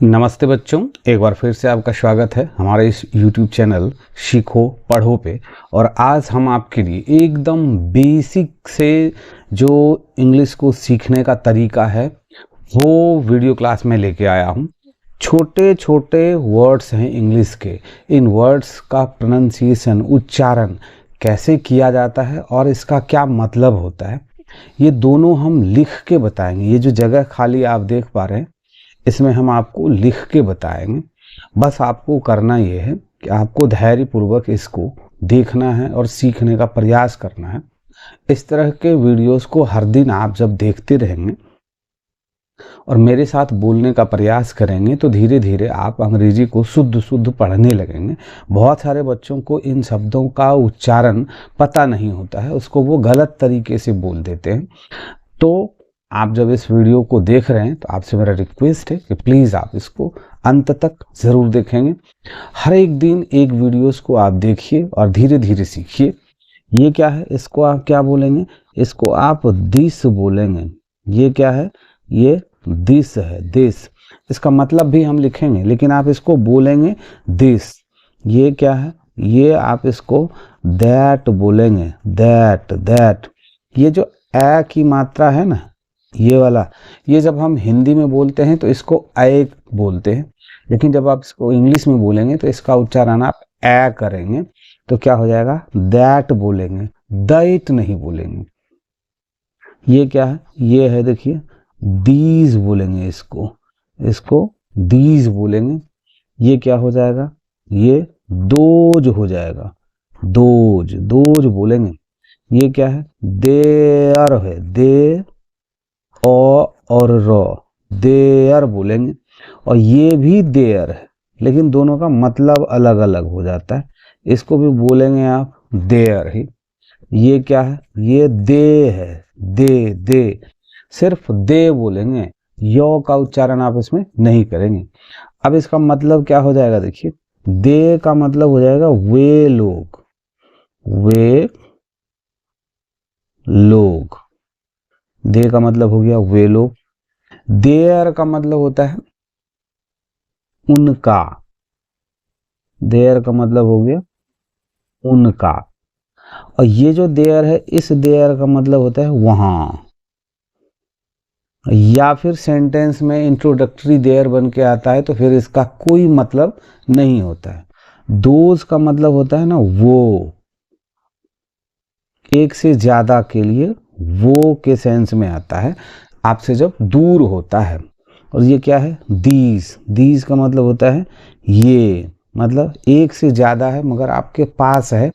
नमस्ते बच्चों, एक बार फिर से आपका स्वागत है हमारे इस YouTube चैनल सीखो पढ़ो पे। और आज हम आपके लिए एकदम बेसिक से जो इंग्लिश को सीखने का तरीका है वो वीडियो क्लास में लेके आया हूँ। छोटे छोटे वर्ड्स हैं इंग्लिश के, इन वर्ड्स का प्रोनाउंसिएशन उच्चारण कैसे किया जाता है और इसका क्या मतलब होता है, ये दोनों हम लिख के बताएंगे। ये जो जगह खाली आप देख पा रहे हैं इसमें हम आपको लिख के बताएंगे। बस आपको करना ये है कि आपको धैर्यपूर्वक इसको देखना है और सीखने का प्रयास करना है। इस तरह के वीडियोस को हर दिन आप जब देखते रहेंगे और मेरे साथ बोलने का प्रयास करेंगे तो धीरे धीरे आप अंग्रेजी को शुद्ध शुद्ध पढ़ने लगेंगे। बहुत सारे बच्चों को इन शब्दों का उच्चारण पता नहीं होता है, उसको वो गलत तरीके से बोल देते हैं। तो आप जब इस वीडियो को देख रहे हैं तो आपसे मेरा रिक्वेस्ट है कि प्लीज़ आप इसको अंत तक ज़रूर देखेंगे। हर एक दिन एक वीडियोस को आप देखिए और धीरे धीरे सीखिए। ये क्या है, इसको आप क्या बोलेंगे? इसको आप दिस बोलेंगे। ये क्या है? ये दिस है, दिस। इसका मतलब भी हम लिखेंगे लेकिन आप इसको बोलेंगे दिस। ये क्या है? ये आप इसको दैट बोलेंगे, दैट, दैट। ये जो ए की मात्रा है ना, ये वाला, ये जब हम हिंदी में बोलते हैं तो इसको ए बोलते हैं, लेकिन जब आप इसको इंग्लिश में बोलेंगे तो इसका उच्चारण आप ए करेंगे तो क्या हो जाएगा? दैट बोलेंगे, दैट नहीं बोलेंगे। ये क्या है? ये है, देखिए, दीज बोलेंगे इसको, इसको दीज बोलेंगे। ये क्या हो जाएगा? ये दोज हो जाएगा, दोज, दोज बोलेंगे। ये क्या है? देयर है, दे और रो, देयर बोलेंगे। और ये भी देयर है लेकिन दोनों का मतलब अलग अलग हो जाता है, इसको भी बोलेंगे आप देयर ही। ये क्या है? ये दे है, दे, दे। सिर्फ दे बोलेंगे, यो का उच्चारण आप इसमें नहीं करेंगे। अब इसका मतलब क्या हो जाएगा? देखिए, दे का मतलब हो जाएगा वे लोग, वे लोग। दे का मतलब हो गया वे लोग। देयर का मतलब होता है उनका, देयर का मतलब हो गया उनका। और ये जो देयर है, इस देयर का मतलब होता है वहां, या फिर सेंटेंस में इंट्रोडक्टरी देयर बन के आता है तो फिर इसका कोई मतलब नहीं होता है। दोज का मतलब होता है ना वो, एक से ज्यादा के लिए वो के सेंस में आता है, आपसे जब दूर होता है। और ये क्या है? दीज, दीज का मतलब होता है ये, मतलब एक से ज़्यादा है मगर आपके पास है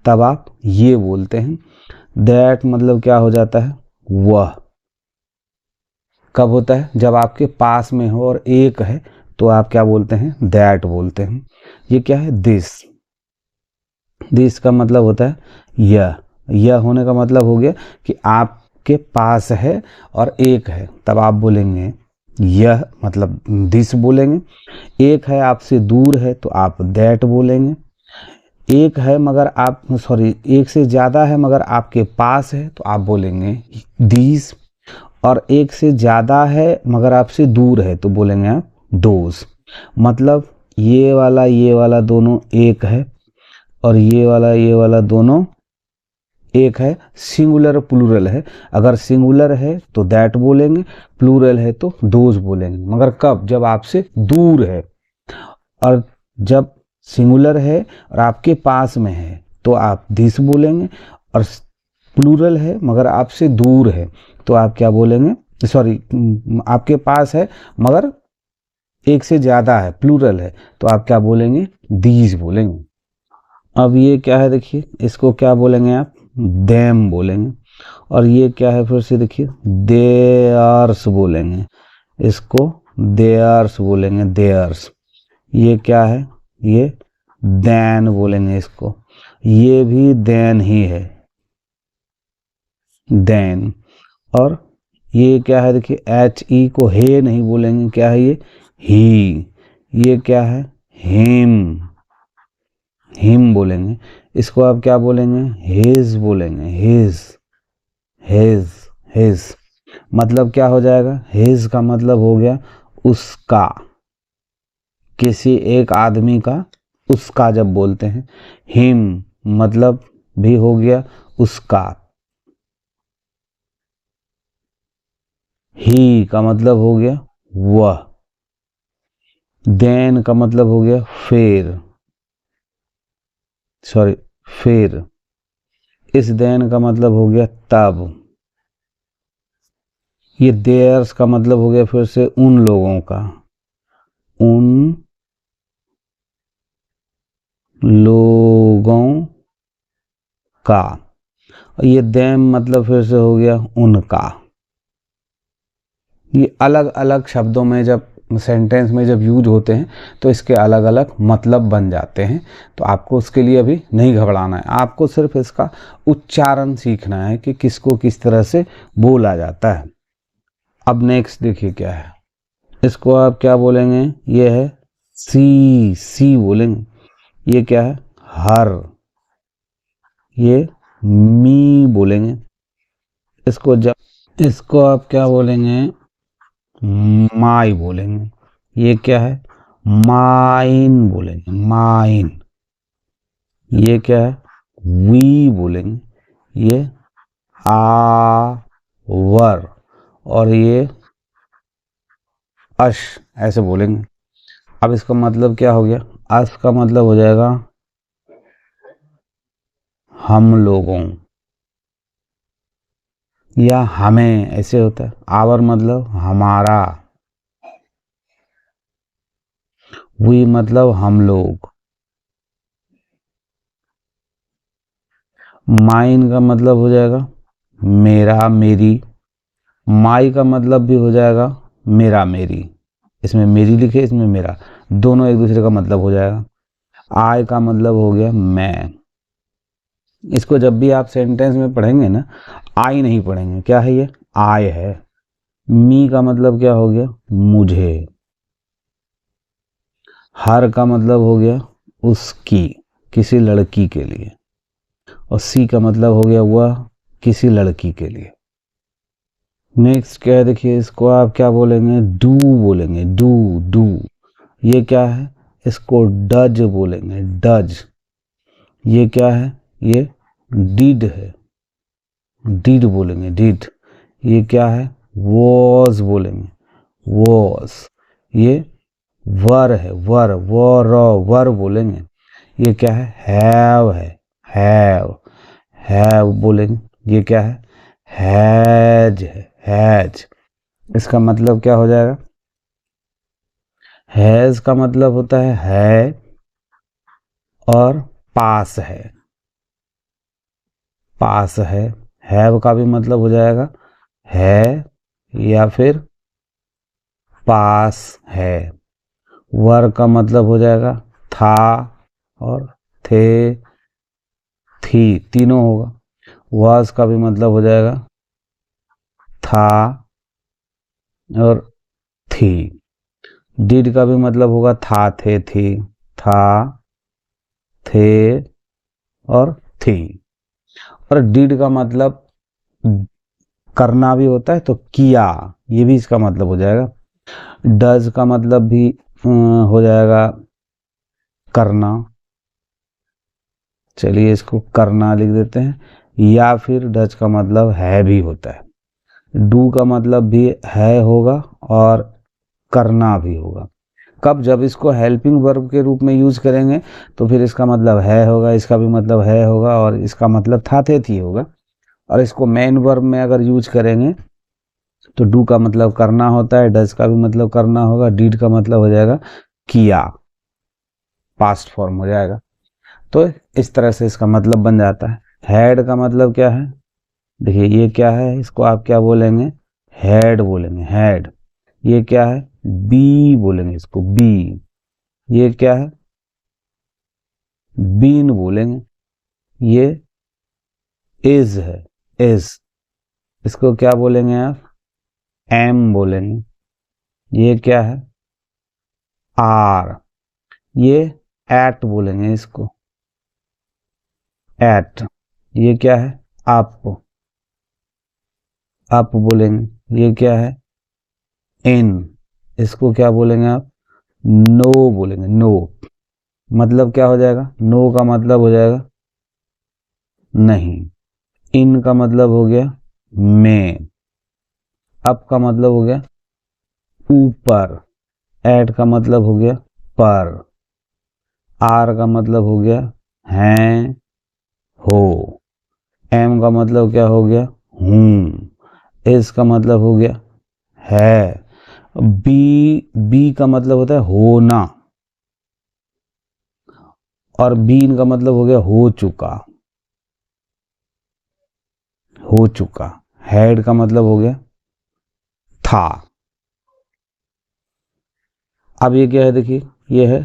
तब आप ये बोलते हैं। दैट मतलब क्या हो जाता है? वह। कब होता है? जब आपके पास में हो और एक है तो आप क्या बोलते हैं? दैट बोलते हैं। ये क्या है? दिस, दिस का मतलब होता है यह होने का मतलब हो गया कि आपके पास है और एक है तब आप बोलेंगे यह, मतलब दिस बोलेंगे। एक है आपसे दूर है तो आप दैट बोलेंगे। एक है मगर आप, सॉरी, एक से ज़्यादा है मगर आपके पास है तो आप बोलेंगे दीज। और एक से ज़्यादा है मगर आपसे दूर है तो बोलेंगे आप दोज। मतलब ये वाला दोनों एक है और ये वाला दोनों एक है। सिंगुलर प्लूरल है, अगर सिंगुलर है तो दैट बोलेंगे, प्लूरल है तो दोज बोलेंगे। मगर कब? जब आपसे दूर है। और जब सिंगुलर है और आपके पास में है तो आप दिस बोलेंगे, और प्लूरल है मगर आपसे दूर है तो आप क्या बोलेंगे? सॉरी, आपके पास है मगर एक से ज़्यादा है, प्लूरल है, तो आप क्या बोलेंगे? दीज बोलेंगे। अब ये क्या है? देखिए, इसको क्या बोलेंगे आप? देम बोलेंगे। और ये क्या है? फिर से देखिए, देयर्स बोलेंगे, इसको देयर्स बोलेंगे, देयर्स। ये क्या है? ये देन बोलेंगे इसको, ये भी देन ही है, देन। और ये क्या है? देखिए, एच ई को हे नहीं बोलेंगे, क्या है ये? ही। ये क्या है? हिम, हिम बोलेंगे। इसको आप क्या बोलेंगे? हिज बोलेंगे, हिज, हिज, हिज। मतलब क्या हो जाएगा? हिज का मतलब हो गया उसका, किसी एक आदमी का, उसका जब बोलते हैं। हिम मतलब भी हो गया उसका। ही का मतलब हो गया वह। देन का मतलब हो गया फिर, सॉरी फिर। इस देन का मतलब हो गया तब। ये देयर्स का मतलब हो गया फिर से उन लोगों का, उन लोगों का। और ये देम मतलब फिर से हो गया उनका। ये अलग अलग शब्दों में जब सेंटेंस में जब यूज होते हैं तो इसके अलग अलग मतलब बन जाते हैं। तो आपको उसके लिए अभी नहीं घबराना है, आपको सिर्फ इसका उच्चारण सीखना है कि किसको किस तरह से बोला जाता है। अब नेक्स्ट देखिए क्या है, इसको आप क्या बोलेंगे, ये है सी, सी बोलेंगे। ये क्या है हर, ये मी बोलेंगे। इसको आप क्या बोलेंगे, माई बोलेंगे। ये क्या है माइन बोलेंगे, माइन। ये क्या है वी बोलेंगे। ये आवर। और ये अश, ऐसे बोलेंगे। अब इसका मतलब क्या हो गया, अश का मतलब हो जाएगा हम लोगों या हमें, ऐसे होता है। आवर मतलब हमारा, वी मतलब हम लोग। माइन का मतलब हो जाएगा मेरा मेरी। माई का मतलब भी हो जाएगा मेरा मेरी। इसमें मेरी लिखे, इसमें मेरा, दोनों एक दूसरे का मतलब हो जाएगा। आय का मतलब हो गया मैं। इसको जब भी आप सेंटेंस में पढ़ेंगे ना, आई नहीं पढ़ेंगे, क्या है ये आय है। मी का मतलब क्या हो गया मुझे। हर का मतलब हो गया उसकी, किसी लड़की के लिए। और सी का मतलब हो गया वह, किसी लड़की के लिए। नेक्स्ट क्या है देखिए, इसको आप क्या बोलेंगे डू बोलेंगे, डू डू। ये क्या है, इसको डज बोलेंगे, डज। ये क्या है, ये डिड है, डिड बोलेंगे, डिड। ये क्या है वॉज बोलेंगे, वॉज। ये वर है, वर, वर बोलेंगे। ये क्या है, हैव, हैव बोलेंगे। ये क्या है हैज है, हैज। इसका मतलब क्या हो जाएगा, हैज का मतलब होता है और पास है, पास है। हैव का भी मतलब हो जाएगा है या फिर पास है। वर का मतलब हो जाएगा था और थे, थी, तीनों होगा। वाज का भी मतलब हो जाएगा था और थी। डिड का भी मतलब होगा था, थे, थी, था, थे और थी। और डिड का मतलब करना भी होता है, तो किया, ये भी इसका मतलब हो जाएगा। डज का मतलब भी हो जाएगा करना। चलिए इसको करना लिख देते हैं। या फिर डज का मतलब है भी होता है। डू का मतलब भी है होगा और करना भी होगा। कब, जब इसको हेल्पिंग वर्ब के रूप में यूज करेंगे तो फिर इसका मतलब है होगा, इसका भी मतलब है होगा और इसका मतलब था, थे, थी होगा। और इसको मेन वर्ब में अगर यूज करेंगे तो डू का मतलब करना होता है, डज का भी मतलब करना होगा, डीड का मतलब हो जाएगा किया, पास्ट फॉर्म हो जाएगा। तो इस तरह से इसका मतलब बन जाता है। हैड का मतलब क्या है, देखिए ये क्या है, इसको आप क्या बोलेंगे हेड बोलेंगे, हेड। ये क्या है बी बोलेंगे, इसको बी। ये क्या है बीन बोलेंगे। ये इज है, इज। इसको क्या बोलेंगे आप एम बोलेंगे। ये क्या है आर। ये एट बोलेंगे इसको, एट। ये क्या है अप, अप बोलेंगे। ये क्या है इन, इसको क्या बोलेंगे आप नो बोलेंगे, नो। मतलब क्या हो जाएगा? नो का मतलब हो जाएगा नहीं। इन का मतलब हो गया में। अप का मतलब हो गया ऊपर। एट का मतलब हो गया पर। आर का मतलब हो गया हैं, हो। एम का मतलब क्या हो गया? हूँ। एस का मतलब हो गया है। बी, बी का मतलब होता है होना, और बीन का मतलब हो गया हो चुका, हो चुका। हैड का मतलब हो गया था। अब ये क्या है? देखिए, ये है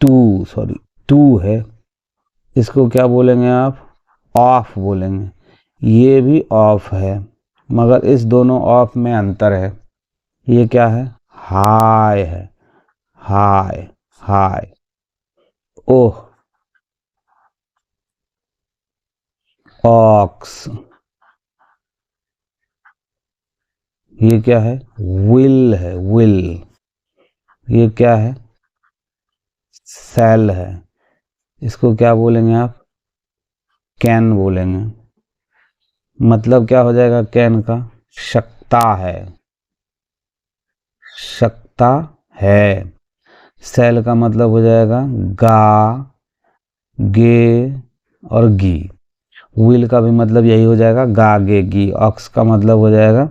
टू, सॉरी टू है। इसको क्या बोलेंगे आप? ऑफ बोलेंगे। ये भी ऑफ है, मगर इस दोनों ऑफ में अंतर है। ये क्या है? हाय है, हाय, हाय। ओह, ऑक्स। ये क्या है? विल है, विल। ये क्या है? सेल है। इसको क्या बोलेंगे आप? कैन बोलेंगे। मतलब क्या हो जाएगा कैन का? शकता है, शकता है। सेल का मतलब हो जाएगा गा, गे और गी। विल का भी मतलब यही हो जाएगा गा, गे, गी। ऑक्स का मतलब हो जाएगा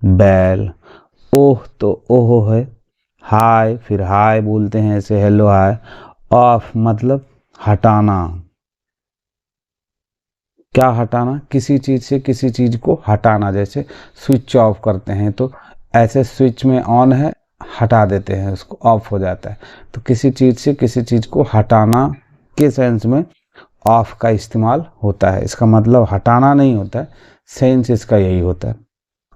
बैल। ओह तो ओहो है। हाय, फिर हाय बोलते हैं ऐसे, हेलो हाय। ऑफ मतलब हटाना। क्या हटाना? किसी चीज से किसी चीज को हटाना। जैसे स्विच ऑफ करते हैं तो ऐसे स्विच में ऑन है, हटा देते हैं उसको, ऑफ हो जाता है। तो किसी चीज से किसी चीज को हटाना के सेंस में ऑफ का इस्तेमाल होता है। इसका मतलब हटाना नहीं होता है, सेंस इसका यही होता है।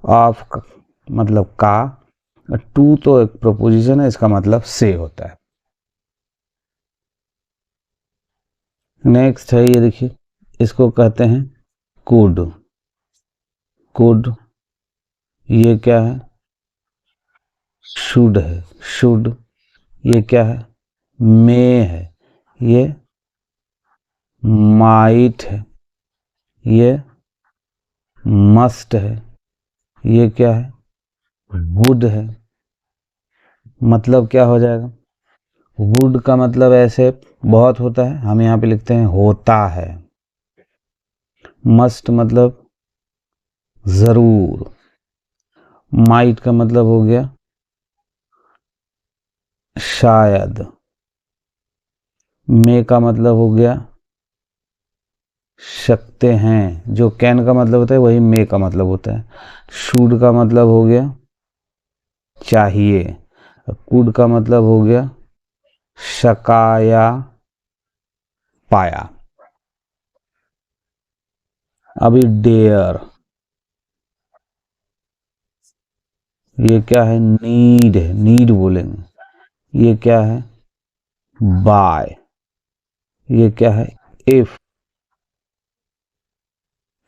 ऑफ मतलब का। टू तो एक प्रोपोजिशन है, इसका मतलब से होता है। नेक्स्ट है, ये देखिए, इसको कहते हैं कुड। कुड, ये क्या है? शुड है, शुड। ये क्या है? मे है। ये माइट है। ये मस्ट है। ये क्या है? वुड है। मतलब क्या हो जाएगा? वुड का मतलब ऐसे बहुत होता है, हम यहाँ पे लिखते हैं होता है। मस्ट मतलब जरूर। माइट का मतलब हो गया शायद। मे का मतलब हो गया सकते हैं। जो कैन का मतलब होता है वही मे का मतलब होता है। शुड का मतलब हो गया चाहिए। कुड का मतलब हो गया शकाया, पाया। अभी डेयर, ये क्या है? नीड है, नीड बोलेंगे। ये क्या है? बाय। ये क्या है? इफ,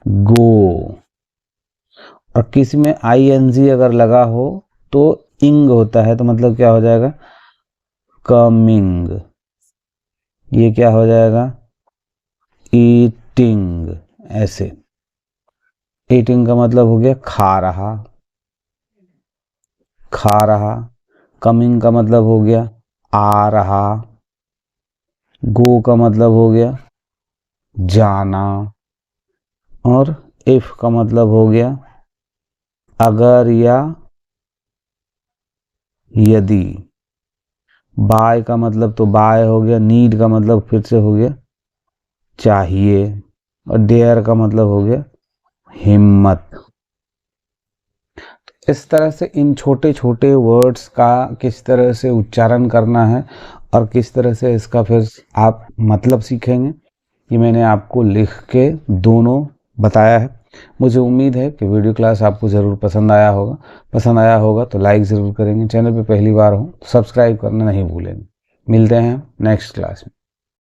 गो। और किसी में आई एन जी अगर लगा हो तो इंग होता है, तो मतलब क्या हो जाएगा? कमिंग। ये क्या हो जाएगा? ईटिंग। ऐसे ईटिंग का मतलब हो गया खा रहा, खा रहा। कमिंग का मतलब हो गया आ रहा। गो का मतलब हो गया जाना। और इफ का मतलब हो गया अगर या यदि। बाय का मतलब तो बाय हो गया। नीड का मतलब फिर से हो गया चाहिए। और डेयर का मतलब हो गया हिम्मत। इस तरह से इन छोटे छोटे वर्ड्स का किस तरह से उच्चारण करना है और किस तरह से इसका फिर आप मतलब सीखेंगे, ये मैंने आपको लिख के दोनों बताया है। मुझे उम्मीद है कि वीडियो क्लास आपको ज़रूर पसंद आया होगा। पसंद आया होगा तो लाइक ज़रूर करेंगे। चैनल पे पहली बार हो तो सब्सक्राइब करना नहीं भूलेंगे। मिलते हैं नेक्स्ट क्लास में।